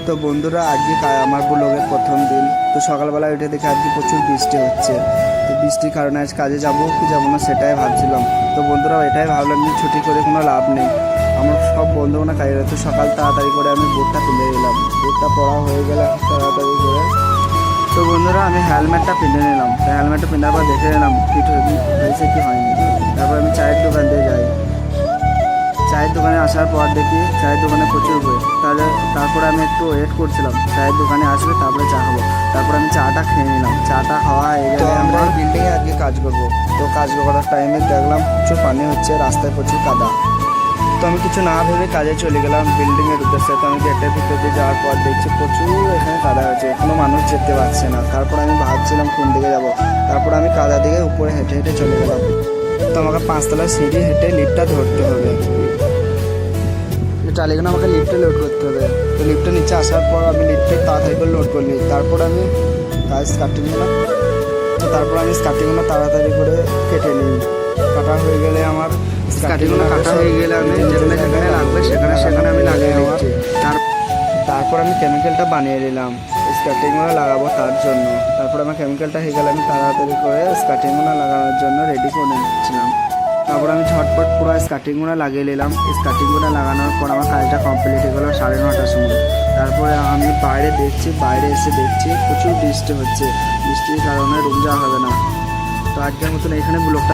তো বন্ধুরা আজকে আমার ব্লগের প্রথম দিন। তো সকালবেলা উঠে দেখে আজকে প্রচুর বৃষ্টি হচ্ছে। তো বৃষ্টির কারণে আজ কাজে যাবো কি যাবো না সেটাই ভাবছিলাম। তো বন্ধুরা এটাই ভাবলাম যে ছুটি করে কোনো লাভ নেই। আমার সব বন্ধুরা কাজে তো সকাল তাড়াতাড়ি করে আমি বুটটা তুলে নিলাম। বুটটা পরা হয়ে গেলে তাড়াতাড়ি করে তো বন্ধুরা আমি হেলমেটটা পিঁধে নিলাম। তো হেলমেটটা পিঁধার পর দেখে নিলাম ফিট হয়েছে কি হয়নি। তারপর আমি চায়ের দোকান দিয়ে যাই। চায়ের দোকানে আসার পর দেখি চায়ের দোকানে প্রচুর ভিড়। তারপরে আমি একটু ওয়েট করছিলাম চায়ের দোকানে আসবে তারপরে চা খাবো। তারপর আমি চাটা খেয়ে নিলাম। চাটা খাওয়া হয়ে গেলে আমরা বিল্ডিংয়ে আজকে কাজ করবো। তো কাজ করার টাইমে দেখলাম প্রচুর পানি হচ্ছে, রাস্তায় প্রচুর কাদা। তো আমি কিছু না ভেবে কাজে চলে গেলাম বিল্ডিংয়ের উদ্দেশ্যে। তো আমি গেটের ভিতর দিয়ে যাওয়ার পর দেখছি প্রচুর এখানে কাদা হয়েছে, কোনো মানুষ যেতে পারছে না। তারপর আমি ভাবছিলাম কোন দিকে যাব। তারপর আমি কাদা দিকে উপরে হেঁটে হেঁটে চলে গেলাম। তো আমাকে 5তলার সিঁড়ি হেঁটে লিফটটা ধরতে হবে। টালিগুলো আমাকে লিফটে লোড করতে হবে। তো লিফটের নিচে আসার পর আমি লিফটে তাড়াতাড়ি করে লোড করে নিই। তারপর আমি স্কার্টিংগুলো তাড়াতাড়ি করে কেটে নিই। কাটা হয়ে গেলে আমার স্কার্টিংগুলো কাটা হয়ে গেলে আমি যেখানে যেখানে লাগবে সেখানে আমি লাগিয়ে নিচ্ছি। তারপর আমি কেমিক্যালটা বানিয়ে নিলাম স্কার্টিংগুলো লাগাবো তার জন্য। তারপর আমার কেমিক্যালটা হয়ে গেলে আমি তাড়াতাড়ি করে স্কার্টিংগুলো লাগানোর জন্য রেডি করে নিচ্ছিলাম। তারপর আমি ঝটপট পুরো স্কার্টিংগুলো লাগিয়ে নিলাম। স্কার্টিংগুলো লাগানোর পর আমার কাজটা কমপ্লিট হয়ে গেলো 9:30টার সময়। তারপরে আমি বাইরে এসে দেখছি প্রচুর বৃষ্টি হচ্ছে। বৃষ্টির কারণে রুম যাওয়া হবে না। তো আজকের মতন এখানে ব্লগটা